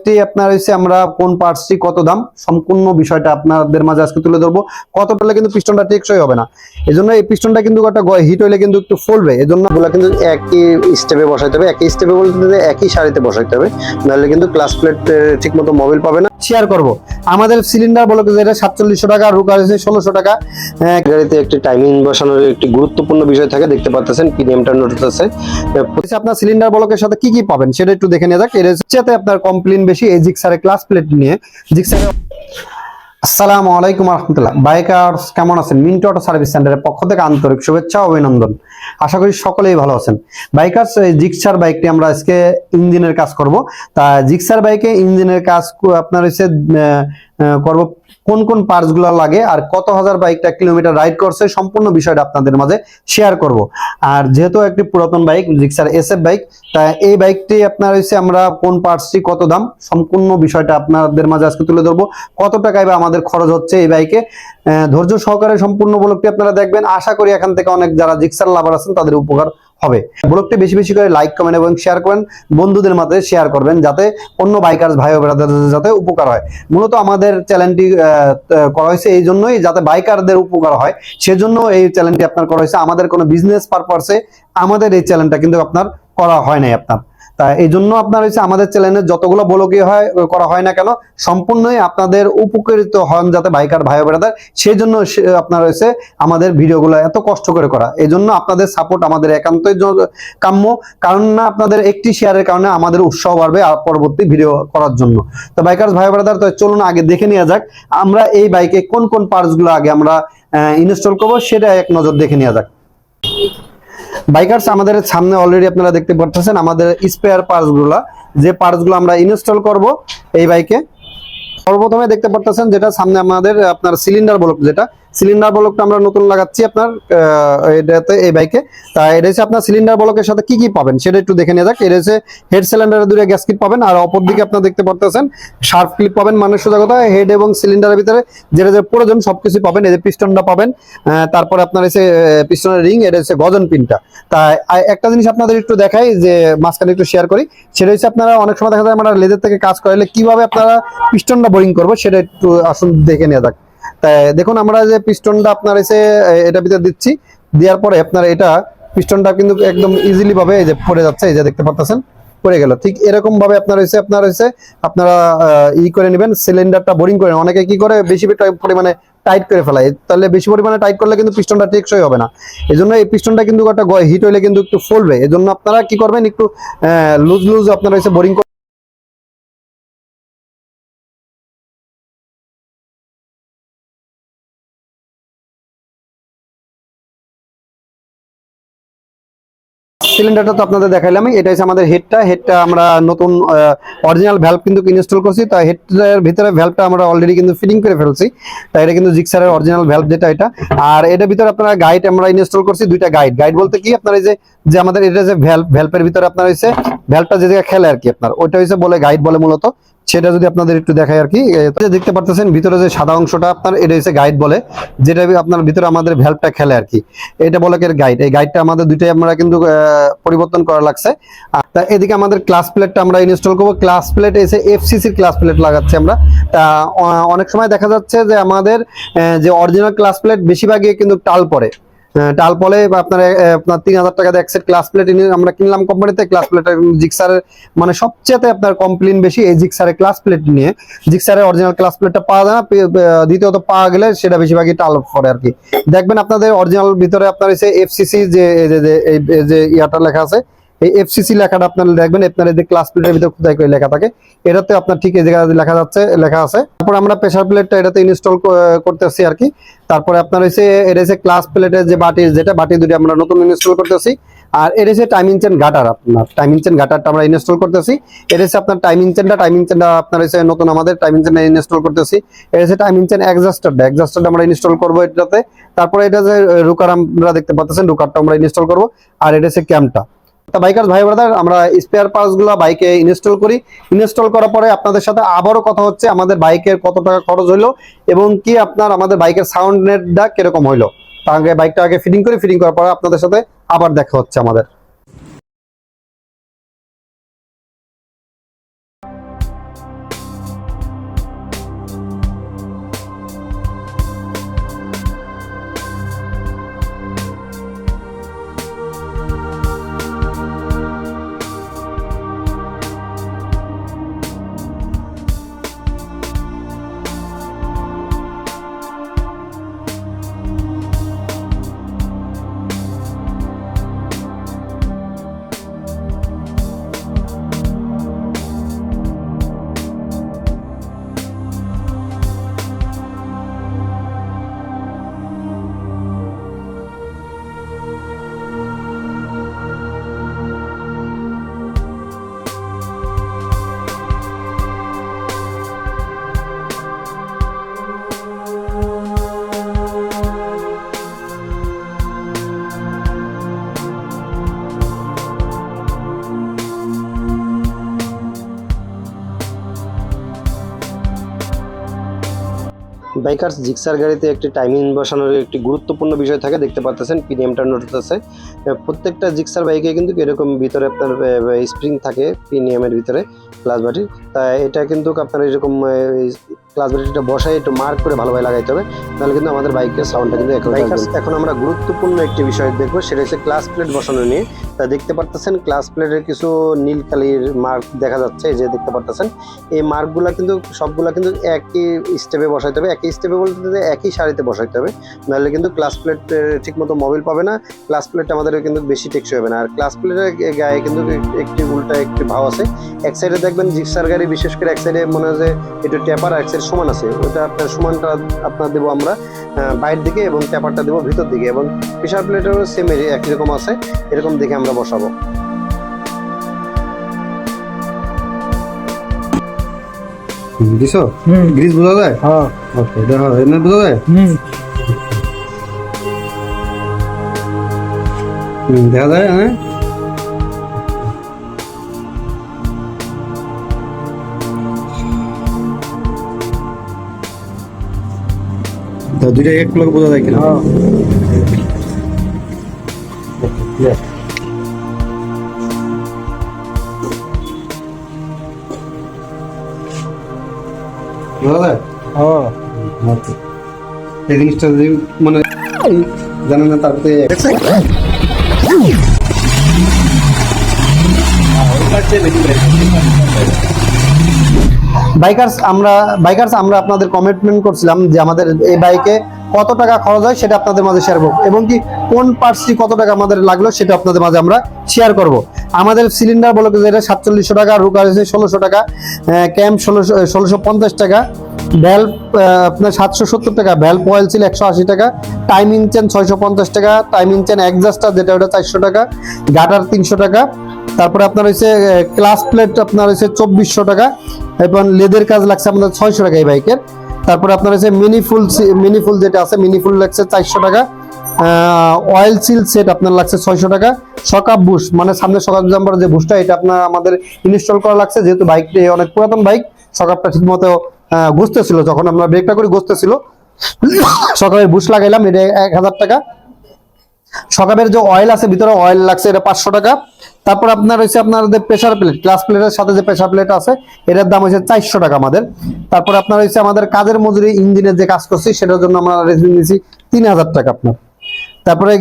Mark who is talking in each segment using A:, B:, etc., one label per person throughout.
A: বাইকটি আপনার হইছে আমরা কোন পার্টসটি কত দাম সম্পূর্ণ বিষয়টা আপনাদের মাঝে আজকে তুলে ধরবো। কত পেলে কিন্তু পিস্টনটা টেকসই হবে না, এজন্য এই পিস্টনটা কিন্তু একটা হিট হইলে কিন্তু একটু ফুলবে, এজন্য এগুলো কিন্তু একই স্টেপে বসাইতে হবে। একই স্টেপে বলতে একই সারিতে বসাইতে হবে, নাহলে কিন্তু ক্লাস প্লেট ঠিকমতো মোবাইল পাবে না। শেয়ার করব আমাদের সিলিন্ডার বলো যেটা 4700 টাকা, রুকার হচ্ছে 1600 টাকা। গাড়িতে একটি টাইমিং বসানোর একটি গুরুত্বপূর্ণ বিষয় থাকে, দেখতে পাচ্ছেন পিডিএমটা নোট আছে। আপনার সিলিন্ডার ব্লকের সাথে কি কি পাবেন সেটা একটু দেখে নেওয়া যাক। এর চেয়ে আপনার কমপ্লেইন বেশি এই জিক্সারের ক্লাস প্লেট নিয়ে। জিক্সারের আসসালামু আলাইকুম রহমতুল্লাহ। বাইকার্স কেমন আছেন? মিন্টু অটো সার্ভিস সেন্টারের পক্ষ থেকে আন্তরিক শুভেচ্ছা ও অভিনন্দন। আশা করি সকলেই ভালো আছেন। বাইকার্স এই জিক্সার বাইকটি আমরা আজকে ইঞ্জিনের কাজ করব। তা জিক্সার বাইকে ইঞ্জিনের কাজ আপনার হচ্ছে করব, কোন কোন পার্টস গুলো লাগে আর কত হাজার বাইকটা কিলোমিটার রাইড করছে সম্পূর্ণ বিষয়টা আপনাদের মাঝে শেয়ার করব। আর যেহেতু একটি পুরাতন বাইক জিক্সার এসএফ বাইক, তা এই বাইকটি আপনার হচ্ছে আমরা কোন পার্টসটি কত দাম সম্পূর্ণ বিষয়টা আপনাদের মাঝে আজকে তুলে ধরবো। কত টাকায় বা আমাদের খরচ হচ্ছে এই বাইকে, ধৈর্য সহকারে সম্পূর্ণ ব্লগটি আপনারা দেখবেন। আশা করি এখান থেকে অনেক যারা জিক্সার লাভার আছেন তাদের উপকার হবে। ব্লগটি বেশি বেশি করে লাইক কমেন্ট এবং শেয়ার করেন, বন্ধুদের মাঝে শেয়ার করবেন যাতে অন্য বাইকার্স ভাই ও ব্রাদারদের যাতে উপকার হয়। মূলত আমাদের চ্যানেলটি করা হয়েছে এই জন্যই যাতে বাইকারদের উপকার হয়, সেজন্য এই চ্যানেলটি আপনার করা হয়েছে। আমাদের কোনো বিজনেস পারপাসে আমাদের এই চ্যানেলটা কিন্তু আপনার করা হয় নাই আপনার। তা এই জন্য আপনার হচ্ছে আমাদের চ্যানেলে যতগুলো ব্লগই হয় করা হয় না কেন সম্পূর্ণই আপনাদের উপকৃত হন যাতে বাইকার ভাই ব্রাদার, সেই জন্য আপনার হচ্ছে আমাদের ভিডিওগুলো এত কষ্ট করে করা। এই জন্য আপনাদের সাপোর্ট আমাদের একান্তই কাম্য, কারণ না আপনাদের একটি শেয়ারের কারণে আমাদের উৎসাহ বাড়বে আর পরবর্তী ভিডিও করার জন্য। তো বাইকার ভাই ব্রাদার, তো চলুন আগে দেখে নেওয়া যাক আমরা এই বাইকে কোন কোন পার্টস গুলো আগে আমরা ইনস্টল করবো, সেটা এক নজর দেখে নেওয়া যাক। বাইকার্স আমাদের সামনে অলরেডি আপনারা দেখতে পাচ্ছেন আমাদের স্পেয়ার পার্টস গুলা, যে পার্টস গুলো আমরা ইনস্টল করব এই বাইকে। সর্বপ্রথমে দেখতে পাচ্ছেন যেটা সামনে আমাদের আপনার সিলিন্ডার ব্লক, যেটা সিলিন্ডার ব্লকটা আমরা নতুন লাগাচ্ছি আপনার এটাতে এই বাইকে। তা এটা হচ্ছে আপনার সিলিন্ডার ব্লকের সাথে কি কি পাবেন সেটা একটু দেখে নেওয়া যাক। এটা হচ্ছে হেড সিলিন্ডারের দুটো গ্যাসকিট পাবেন, আর অপর দিকে আপনারা দেখতে পাচ্ছেন শার্প ক্লিপ পাবেন। মানে সোজা কথা হেড এবং সিলিন্ডারের ভিতরে যেটা যে প্রয়োজন সবকিছু পাবেন। এই যে পিস্টনটা পাবেন, তারপরে আপনার হচ্ছে পিস্টনের রিং, এটা হচ্ছে গজন পিনটা। তাই একটা জিনিস আপনাদের একটু দেখাই, যে মাঝখানে একটু শেয়ার করি, সেটা হচ্ছে আপনারা অনেক সময় দেখা যায় আমরা লেজার থেকে কাজ করালে কিভাবে আপনারা পিস্টনটা বোরিং করবো সেটা একটু আসুন দেখে নেওয়া যাক। তাই দেখুন আমরা যে পিস্টনটা আপনার এসে এটা ভিতরে দিচ্ছি, দেওয়ার পরে আপনার এটা পিস্টনটা কিন্তু একদম ইজিলি ভাবে এই যে পড়ে যাচ্ছে, এই যে দেখতে পাচ্ছেন পড়ে গেল। ঠিক এরকম ভাবে আপনার আপনারা ই করে নেবেন, সিলিন্ডারটা বোরিং করে। অনেকে কি করে বেশি পরিমাণে টাইট করে ফেলায়, তাহলে বেশি পরিমাণে টাইট করলে কিন্তু পিস্টনটা টেকসই হবে না। এই জন্য এই পিস্টনটা কিন্তু একটা হিট হইলে কিন্তু একটু ফুলবে, এই জন্য আপনারা কি করবেন একটু লুজ লুজ আপনারা বোরিং সিলিন্ডারটা তো আপনাদের দেখাইলাম। এটা হচ্ছে আমাদের হেডটা আমরা নতুন অরিজিনাল ভ্যালভ কিন্তু ইনস্টল করছি। তাই হেডের ভিতরে ভ্যালভটা আমরা অলরেডি কিন্তু ফিটিং করে ফেলছি। তাই এটা কিন্তু জিক্সারের অরিজিনাল ভ্যালভ যেটা এটা। আর এটার ভিতরে আপনারা গাইড আমরা ইনস্টল করছি দুইটা গাইড বলতে কি আপনার এই যে আমাদের এটা যে ভ্যালভের ভিতরে আপনার হচ্ছে ভ্যালভটা যে জায়গায় খেলে আর কি, আপনার ওইটা হচ্ছে বলে গাইড বলে মূলত। সেটা যদি আপনাদের একটু দেখাই আর কি, দেখতে পাচ্ছেন ভিতরে যে সাদা অংশটা আপনার এটা হচ্ছে গাইড বলে, যেটা আপনার ভিতরে আমাদের ভ্যালভটা খেলে আর কি, এটা বলে গাইড। এই গাইডটা আমাদের দুইটাই আমরা কিন্তু পরিবর্তন করা লাগছে। তা এদিকে আমাদের ক্লাস প্লেটটা আমরা ইনস্টল করবো। ক্লাস প্লেট এসে এফসিসির ক্লাস প্লেট লাগাচ্ছি আমরা। তা অনেক সময় দেখা যাচ্ছে যে আমাদের যে অরিজিনাল ক্লাস প্লেট বেশিরভাগই কিন্তু টাল পড়ে। আপনার 3000 টাকা দিয়ে এক সেট ক্লাস প্লেট আমরা কিনলাম কোম্পানিতে। ক্লাস প্লেট জিক্সারের মানে সবচেয়ে আপনার কমপ্লেইন বেশি এই জিক্সারের ক্লাস প্লেট নিয়ে। জিক্সারের অরিজিনাল ক্লাস প্লেটটা পাওয়া যায় না, দ্বিতীয়ত পাওয়া গেলে সেটা বেশিরভাগই টাল পড়ে আর কি। দেখবেন আপনাদের অরিজিনাল ভিতরে আপনার হচ্ছে এফসিসি যে ইয়াটা লেখা আছে, এই এফসিসি লেখাটা আপনারা দেখবেন, আপনার এই যে ক্লাস প্লেটের ভিতরে খোদাই করে লেখা থাকে, এটাতে আপনার ঠিক এই জায়গায় লেখা আছে। তারপর আমরা প্রেসার প্লেটটা এটাতে ইনস্টল করতেছি আর কি। তারপরে আপনার এটা হচ্ছে ক্লাস প্লেটের যে বাটি দুটি আমরা নতুন ইনস্টল করতেছি। আর এটা হচ্ছে টাইমিং চেন গাটার, আপনার টাইমিং চেন গাটারটা আমরা ইনস্টল করতেছি। এটা হচ্ছে আপনার টাইমিং চেনটা আপনার হচ্ছে নতুন আমাদের টাইমিং চেন ইনস্টল করতেছি। এটা হচ্ছে টাইমিং চেন এক্সজস্টারটা আমরা ইনস্টল করবো এটাতে। তারপরে এটা যে রুকার আমরা দেখতে পাচ্ছেন, রুকারটা আমরা ইনস্টল করবো। আর এটা হচ্ছে ক্যামটা। বাইকার ভাই ব্রাদার, আমরা স্পেয়ার পার্টস গুলা বাইকে ইনস্টল করি। ইনস্টল করার পরে আপনাদের সাথে আবারও কথা হচ্ছে আমাদের বাইকের কত টাকা খরচ হইলো এবং কি আপনার আমাদের বাইকের সাউন্ড নেটটা কিরকম হইলো। তাহলে বাইকটা আগে ফিটিং করার পরে আপনাদের সাথে আবার দেখা হচ্ছে আমাদের। বাইকার্স জিক্সার গাড়িতে একটি টাইমিং বসানোর একটি গুরুত্বপূর্ণ বিষয় থাকে, দেখতে পাচ্ছেন প্রিমিয়ামটা নোট আছে। প্রত্যেকটা জিক্সার বাইকে কিন্তু এরকম ভিতরে আপনার স্প্রিং থাকে প্রিমিয়ামের ভিতরে ক্লাস বাটি। তাই এটা কিন্তু আপনার এরকম ক্লাস বাটিটা বসায় একটু মার্ক করে ভালোভাবে লাগাইতে হবে, তাহলে কিন্তু আমাদের বাইকের সাউন্ডটা কিন্তু এখন আমরা গুরুত্বপূর্ণ একটি বিষয় দেখবো, সেটা হচ্ছে ক্লাস প্লেট বসানো নিয়ে। তা দেখতে পারতেছেন ক্লাস প্লেটের কিছু নীল কালির মার্ক দেখা যাচ্ছে, এই যে দেখতে পারতেছেন। এই মার্কগুলো কিন্তু সবগুলা কিন্তু একই স্টেপে বসাইতে হবে, একই স্টেপে বলতে একই সারিতে বসাইতে হবে, নাহলে কিন্তু ক্লাস প্লেট ঠিক মতো মোবিল পাবে না, ক্লাস প্লেট আমাদের কিন্তু বেশি টেকসই হবে না। আর ক্লাস প্লেটের গায়ে কিন্তু একটি উল্টা একটি ভাও আছে, এক সাইডে দেখবেন জিক্সার গাড়ি বিশেষ করে এক সাইডে মনে হয় যে একটু ট্যাপার, এক সাইড সমান আছে, ওটা আপনার সমানটা আপনার দেবো আমরা বাইরের দিকে এবং ট্যাপারটা দেবো ভিতর দিকে, এবং প্রেসার প্লেটেরও সেম একই রকম আছে, এরকম দেখে আমরা বসাবো। দিছো গ্রিস বোঝা যায়? হ্যাঁ ওকে, দেখো এনে বোঝা যায়। দেখা যায়। হ্যাঁ দুইটা এক লোক বোঝা যায় কিনা? এই জিনিসটা যদি মানে জানেন না, তারপরে বাইকার্স আমরা আপনাদের কমিটমেন্ট করছিলাম যে আমাদের এই বাইকে কত টাকা খরচ হয় সেটা আপনাদের মাঝে শেয়ার করবো, এবং কি কোন পার্টসটি কত টাকা আমাদের লাগলো সেটা আপনাদের মাঝে আমরা শেয়ার করব। আমাদের সিলিন্ডার বলো যেটা 4700 টাকা, রুকার হয়েছে 1600 টাকা, ক্যাম্প 1650 টাকা, ভ্যালভ আপনার 770 টাকা, ভ্যালভ অয়েল ছিল 180 টাকা, টাইমিং চেন 650 টাকা, টাইমিং চেন এক্সাস্টার যেটা ওটা 400 টাকা, গাটার 300 টাকা, তারপরে আপনার হচ্ছে ক্লাস প্লেট আপনার হচ্ছে 2400 টাকা, এবং লেদের কাজ লাগছে আপনাদের 600 টাকা এই বাইকের। তারপরে আপনার হচ্ছে মিনি ফুল যেটা আছে মিনি ফুল লাগছে 400 টাকা, অয়েল সিল সেট আপনার লাগছে 600 টাকা, শকআপ বুশ মানে সামনে শকআপ জাম্পার যে বুশটা এটা আপনার আমাদের ইনস্টল করা লাগছে, যেহেতু বাইকটি অনেক পুরাতন বাইক, শকআপটা ঠিকমতো ঘুরতেছিল, যখন আমরা ব্রেকটা করি ঘুরতেছিল, শকআপের বুশ লাগাইলাম, এটা 1000 টাকা। শকআপের যে অয়েল আছে ভিতরে অয়েল লাগছে, এটা 500 টাকা। তারপর আপনার হচ্ছে আপনাদের প্রেসার প্লেট, ক্লাস প্লেটের সাথে যে প্রেসার প্লেট আছে এটার দাম হচ্ছে 400 টাকা আমাদের। তারপর আপনার হচ্ছে আমাদের কাজের মজুরি, ইঞ্জিনের যে কাজ করছি সেটার জন্য আমরা রেজিন নিয়েছি 3000 টাকা আপনার। তারপরে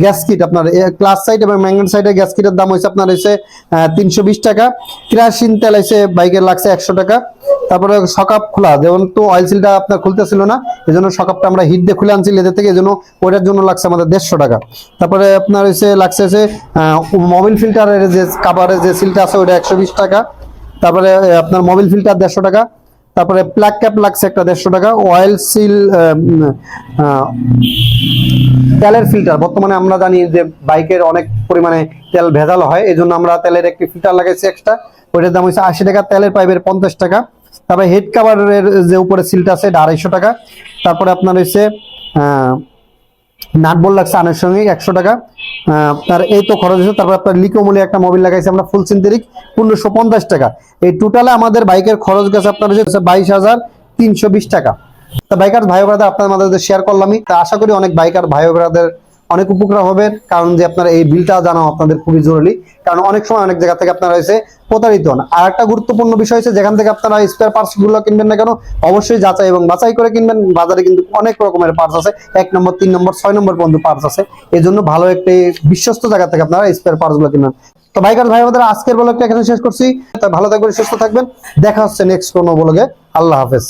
A: গ্যাস কিট আপনার ক্লাস সাইড এবং ম্যাগনেট সাইডের গ্যাস কিটের দাম হচ্ছে আপনার হচ্ছে 320 টাকা। কেরোসিন তেল হচ্ছে বাইকের লাগছে 100 টাকা। তারপরে শকআপ খোলা, যেমন তো অয়েল সিলটা আপনার খুলতেছিল না, এই জন্য শকআপটা আমরা হিট দিয়ে খুলে আনছি লেদের থেকে, এই জন্য ওটার জন্য লাগছে আমাদের 150 টাকা। তারপরে আপনার হচ্ছে লাগছে যে মোবিল ফিল্টারের যে কাভারের যে সিলটা আছে ওটা 120 টাকা। তারপরে আপনার মোবিল ফিল্টার 150 টাকা। তারপরে প্লাগ ক্যাপ লাগছে একটা 150 টাকা। অয়েল সিল তেলের ফিল্টার, বর্তমানে আমরা জানি যে বাইকের অনেক পরিমাণে তেল ভেজাল হয়, এই জন্য আমরা তেলের একটি ফিল্টার লাগাইছি এক্সট্রা, ওইটার দাম হচ্ছে 80 টাকা। তেলের পাইপের 50 টাকা। তারপরে হেড কাভারের যে উপরে সিলটা আছে এটা 250 টাকা। তারপরে আপনার হচ্ছে নাট বল লাগছে আনুষঙ্গিক 100 টাকা। আপনার এই তো খরচ হয়েছে। তারপর আপনার লিকোমূল্যে একটা মোবিল লাগাইছি আমরা ফুল সিনথেটিক 1550 টাকা। এই টোটালে আমাদের বাইকের খরচ গেছে আপনার হচ্ছে 22,320 টাকা। তা বাইকার ভাই ব্রাদার আপনার মাঝে শেয়ার করলামই, তা আশা করি অনেক বাইকার ভাই ব্রাদার অনেক উপকার হবে, কারণ যে আপনার এই বিলটা জানা আপনাদের খুবই জরুরি, কারণ অনেক সময় অনেক জায়গা থেকে আপনারা হয়েছে প্রতারিত হন। আর একটা গুরুত্বপূর্ণ বিষয় হচ্ছে যেখান থেকে আপনারা স্পেয়ার পার্টস গুলো কিনবেন না কেন, অবশ্যই যাচাই এবং বাছাই করে কিনবেন। বাজারে কিন্তু অনেক রকমের পার্টস আছে, 1 নম্বর 3 নম্বর 6 নম্বর পর্যন্ত পার্টস আছে, এই জন্য ভালো একটি বিশ্বস্ত জায়গা থেকে আপনারা স্পেয়ার পার্টস গুলো কিনবেন। তো বাইকার ভাই আমাদের আজকের ব্লগটা এখানে শেষ করছি, ভালো থাকবেন, সুস্থ থাকবেন, দেখা হচ্ছে নেক্সট কোনো ব্লগে। আল্লাহ হাফেজ।